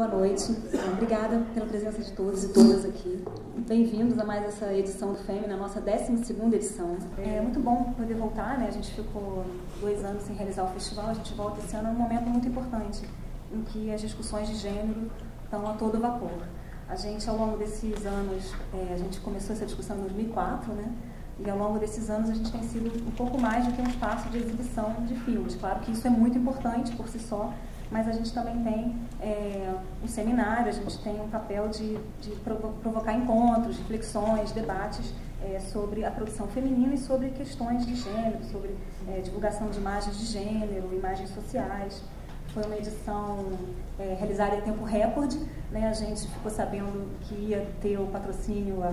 Boa noite. Obrigada pela presença de todos e todas aqui. Bem-vindos a mais essa edição do Fêmea, a nossa 12ª edição. É muito bom poder voltar, né? A gente ficou 2 anos sem realizar o festival, a gente volta esse ano num momento muito importante, em que as discussões de gênero estão a todo vapor. A gente, ao longo desses anos, a gente começou essa discussão em 2004, né? E ao longo desses anos a gente tem sido um pouco mais do que um espaço de exibição de filmes. Claro que isso é muito importante por si só, mas a gente também tem um seminário, a gente tem um papel de provocar encontros, reflexões, debates sobre a produção feminina e sobre questões de gênero, sobre divulgação de imagens de gênero, imagens sociais. Foi uma edição realizada em tempo recorde, né? A gente ficou sabendo que ia ter o patrocínio há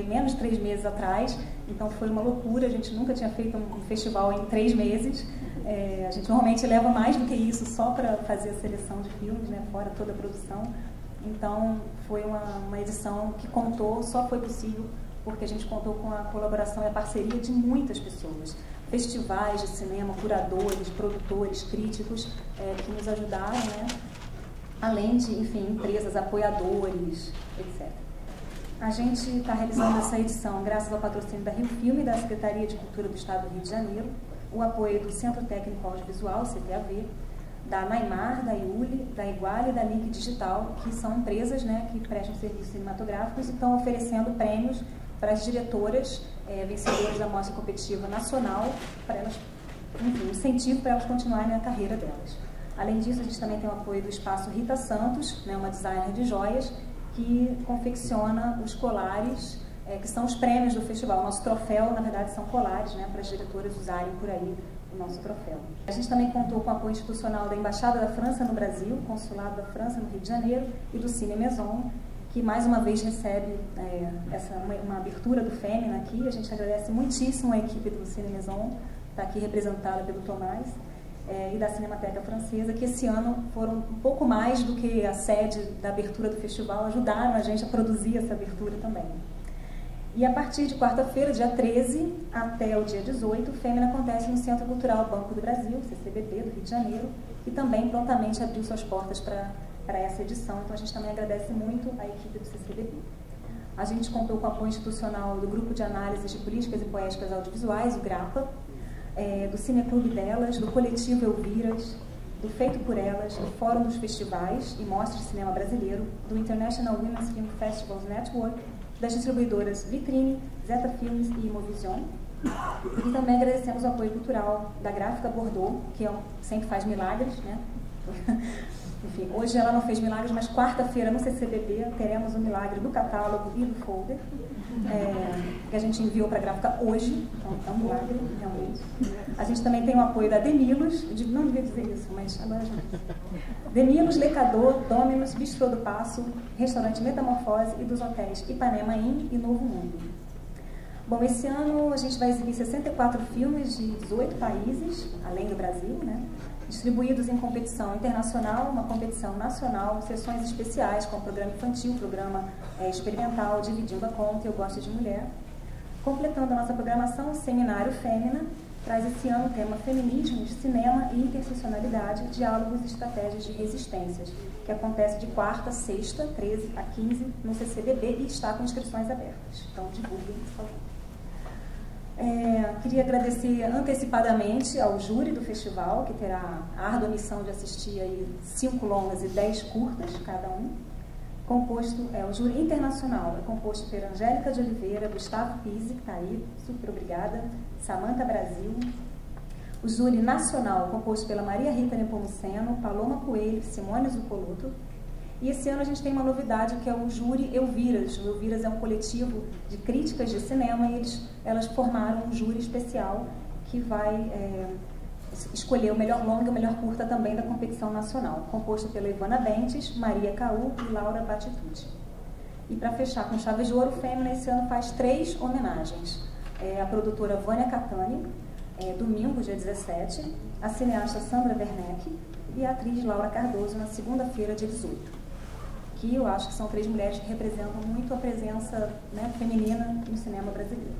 menos de 3 meses atrás, então foi uma loucura, a gente nunca tinha feito um festival em 3 meses. A gente normalmente leva mais do que isso só para fazer a seleção de filmes, né? Fora toda a produção. Então foi uma edição que só foi possível porque a gente contou com a colaboração e a parceria de muitas pessoas. Festivais de cinema, curadores, produtores, críticos que nos ajudaram, né? Além de, enfim, empresas, apoiadores, etc. A gente está realizando essa edição graças ao patrocínio da Rio Filme e da Secretaria de Cultura do Estado do Rio de Janeiro, o apoio do Centro Técnico Audiovisual, CTAV, da Naimar, da Iuli, da Iguale e da Link Digital, que são empresas, né, que prestam serviços cinematográficos e estão oferecendo prêmios para as diretoras vencedoras da Mostra Competitiva Nacional, para elas, enfim, incentivo para elas continuarem na carreira delas. Além disso, a gente também tem o apoio do Espaço Rita Santos, né, uma designer de joias, que confecciona os colares, que são os prêmios do festival. Nosso troféu, na verdade, são colares, né, para as diretoras usarem por aí o nosso troféu. A gente também contou com o apoio institucional da Embaixada da França no Brasil, Consulado da França no Rio de Janeiro, e do Cine Maison, que mais uma vez recebe uma abertura do Fêmea aqui. A gente agradece muitíssimo a equipe do Cine Maison, está aqui representada pelo Tomás, e da Cinemateca Francesa, que esse ano foram um pouco mais do que a sede da abertura do festival, ajudaram a gente a produzir essa abertura também. E a partir de quarta-feira, dia 13, até o dia 18, o Fêmea acontece no Centro Cultural Banco do Brasil, CCBB, do Rio de Janeiro, que também prontamente abriu suas portas para essa edição. Então a gente também agradece muito a equipe do CCBB. A gente contou com o apoio institucional do Grupo de Análises de Políticas e Poéticas Audiovisuais, o GRAPA, do Cineclube Delas, do Coletivo Elviras, do Feito por Elas, do Fórum dos Festivais e Mostras de Cinema Brasileiro, do International Women's Film Festivals Network, das distribuidoras Vitrine, Zeta Filmes e Imovision. E também agradecemos o apoio cultural da Gráfica Bordeaux, que sempre faz milagres, né? Enfim, hoje ela não fez milagres, mas quarta-feira no CCBB teremos o milagre do catálogo e do folder, que a gente enviou para a gráfica hoje, então é um milagre, realmente. A gente também tem o apoio da Demilos, não devia dizer isso, mas agora já disse. Demilos, Lecador, Dominus, Bistrô do Passo, Restaurante Metamorfose e dos hotéis Ipanema Inn e Novo Mundo. Bom, esse ano a gente vai exibir 64 filmes de 18 países, além do Brasil, né? Distribuídos em competição internacional, uma competição nacional, sessões especiais com programa infantil, programa experimental, Dividindo a Conta, Eu Gosto de Mulher. Completando a nossa programação, o Seminário Fêmea traz esse ano o tema Feminismos, Cinema e Interseccionalidade, Diálogos e Estratégias de Resistências, que acontece de quarta a sexta, 13 a 15, no CCBB e está com inscrições abertas. Então, divulguem, por favor. Queria agradecer antecipadamente ao júri do festival, que terá a árdua missão de assistir aí 5 longas e 10 curtas, cada um. O júri internacional é composto por Angélica de Oliveira, Gustavo Pizzi, que está aí, super obrigada, Samantha Brasil. O júri nacional, composto pela Maria Rita Nepomuceno, Paloma Coelho, Simone Zucoloto. E esse ano a gente tem uma novidade, que é o júri Elviras. O Elviras é um coletivo de críticas de cinema e elas formaram um júri especial que vai escolher o melhor longa e o melhor curta também da competição nacional, composto pela Ivana Bentes, Maria Caú e Laura Batitucci. E para fechar com chave de ouro, o Fêmea esse ano faz 3 homenagens. A produtora Vânia Catani, domingo, dia 17, a cineasta Sandra Werneck e a atriz Laura Cardoso na segunda-feira, dia 18. Que eu acho que são 3 mulheres que representam muito a presença, né, feminina no cinema brasileiro.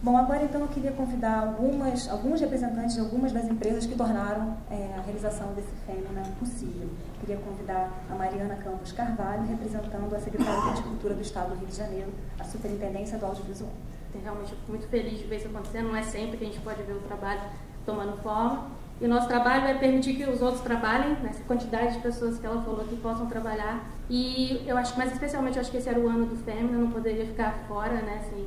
Bom, agora então eu queria convidar alguns representantes de algumas das empresas que tornaram a realização desse Femina possível. Queria convidar a Mariana Campos Carvalho, representando a Secretaria de Cultura do Estado do Rio de Janeiro, a Superintendência do Audiovisual. Realmente eu fico muito feliz de ver isso acontecendo, não é sempre que a gente pode ver o trabalho tomando forma. E o nosso trabalho é permitir que os outros trabalhem, nessa quantidade de pessoas que ela falou que possam trabalhar. E eu acho, mas especialmente eu acho que esse era o ano do Femina, não poderia ficar fora, né? Assim,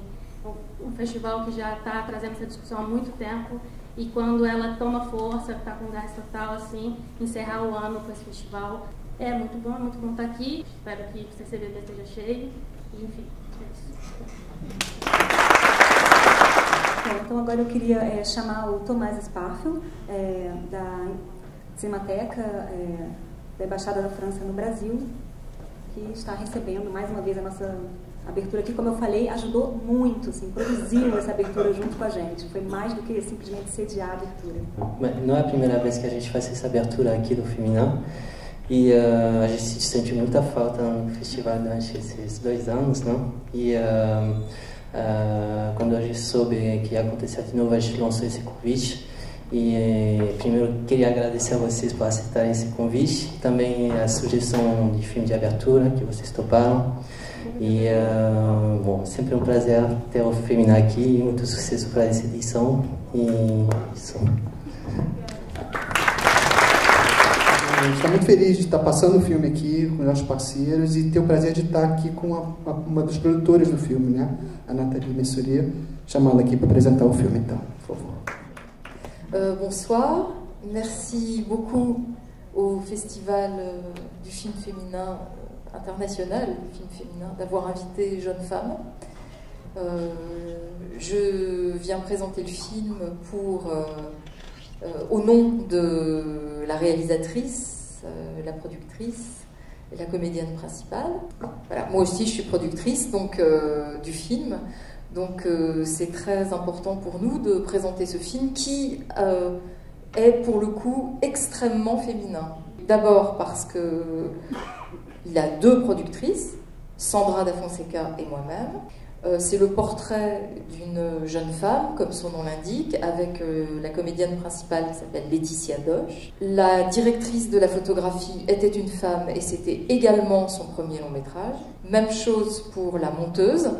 um festival que já está trazendo essa discussão há muito tempo, e quando ela toma força, está com gás total, assim, encerrar o ano com esse festival é muito bom estar aqui. Espero que o CCBB esteja cheio, e, enfim, é isso. Então agora eu queria chamar o Tomás Sparfel, da Cinemateca da Embaixada da França no Brasil, que está recebendo mais uma vez a nossa abertura aqui. Como eu falei, ajudou muito, assim, produziu essa abertura junto com a gente. Foi mais do que simplesmente sediar a abertura. Não é a primeira vez que a gente faz essa abertura aqui do Femina, e a gente sente muita falta no festival durante esses 2 anos, não? E quando a gente soube que ia acontecer de novo, a gente lançou esse convite. E primeiro queria agradecer a vocês por aceitarem esse convite, também a sugestão de filme de abertura que vocês toparam. E bom, sempre um prazer ter o Femina aqui, muito sucesso para essa edição. E isso. A gente está muito feliz de estar passando o filme aqui com os nossos parceiros e ter o prazer de estar aqui com uma dos produtores do filme, né? A Nathalie Messurier, chamando aqui para apresentar o filme, então, por favor. Bonsoir, merci beaucoup au Festival du film féminin international, du film féminin, d'avoir invité Jeunes Femmes. Je viens présenter le film au nom de la réalisatrice, la productrice et la comédienne principale. Voilà, moi aussi je suis productrice donc, du film. Donc c'est très important pour nous de présenter ce film qui est pour le coup extrêmement féminin. D'abord parce qu'il a 2 productrices, Sandra Da Fonseca et moi-même. C'est le portrait d'une jeune femme, comme son nom l'indique, avec la comédienne principale qui s'appelle Laetitia Doche. La directrice de la photographie était une femme et c'était également son premier long métrage. Même chose pour la monteuse.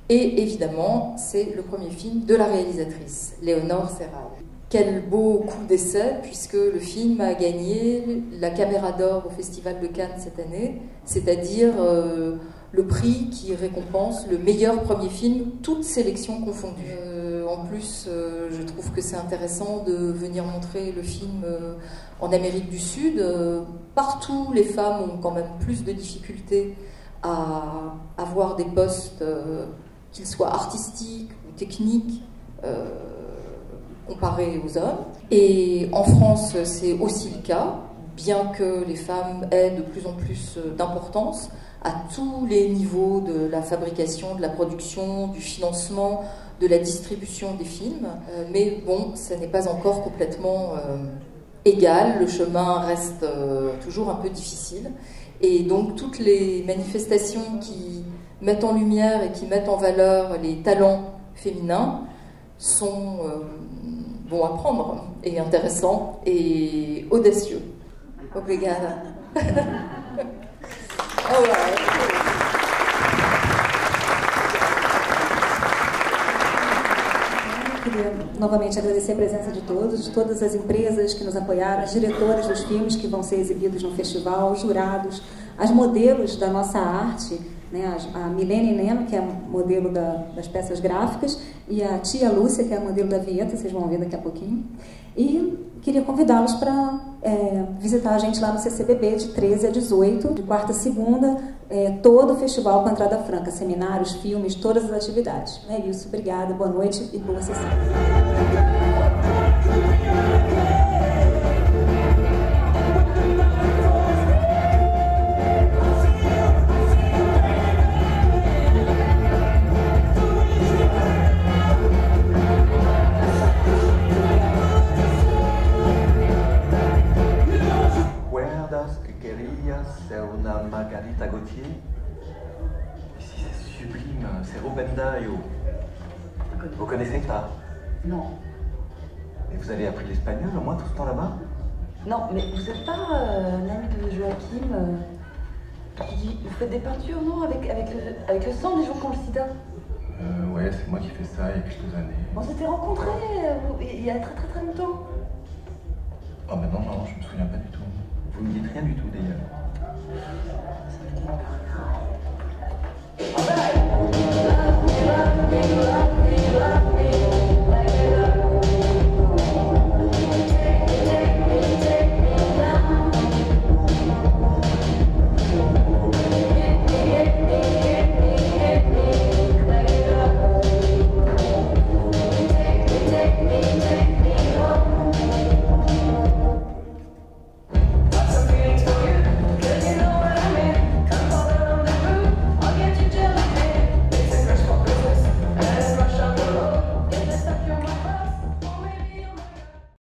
Et évidemment, c'est le premier film de la réalisatrice, Léonore Serral. Quel beau coup d'essai, puisque le film a gagné la Caméra d'Or au Festival de Cannes cette année, c'est-à-dire le prix qui récompense le meilleur premier film, toutes sélections confondues. En plus, je trouve que c'est intéressant de venir montrer le film en Amérique du Sud. Partout, les femmes ont quand même plus de difficultés à avoir des postes qu'ils soient artistiques ou techniques comparés aux hommes. Et en France, c'est aussi le cas, bien que les femmes aient de plus en plus d'importance à tous les niveaux de la fabrication, de la production, du financement, de la distribution des films. Mais bon, ça n'est pas encore complètement égal, le chemin reste toujours un peu difficile. Et donc toutes les manifestations qui mettent en lumière et qui mettent en valeur les talents féminins sont bons à prendre et intéressants et audacieux. Obrigada. Queria novamente agradecer a presença de todas as empresas que nos apoiaram, as diretoras dos filmes que vão ser exibidos no festival, os jurados, as modelos da nossa arte, né, a Milene Neno, que é modelo das peças gráficas, e a tia Lúcia, que é a modelo da vinheta, vocês vão ver daqui a pouquinho. E queria convidá-los para visitar a gente lá no CCBB de 13 a 18, de quarta a segunda, todo o festival com entrada franca, seminários, filmes, todas as atividades. É isso, obrigada, boa noite e boa sessão. C'est una Margarita Gauthier. Ici c'est sublime, c'est Rubén Dario. connais. Vous connaissez pas? Non. Et vous avez appris l'espagnol au moins tout ce temps là-bas? Non, mais vous n'êtes pas un ami de Joachim qui dit, vous faites des peintures, non, avec le sang des gens qui ont le sida? Ouais, c'est moi qui fais ça il y a quelques années. On s'était rencontrés il y a très très très longtemps. Oh mais non, je me souviens pas du tout. Vous me dites rien du tout d'ailleurs. Ça me dit pas.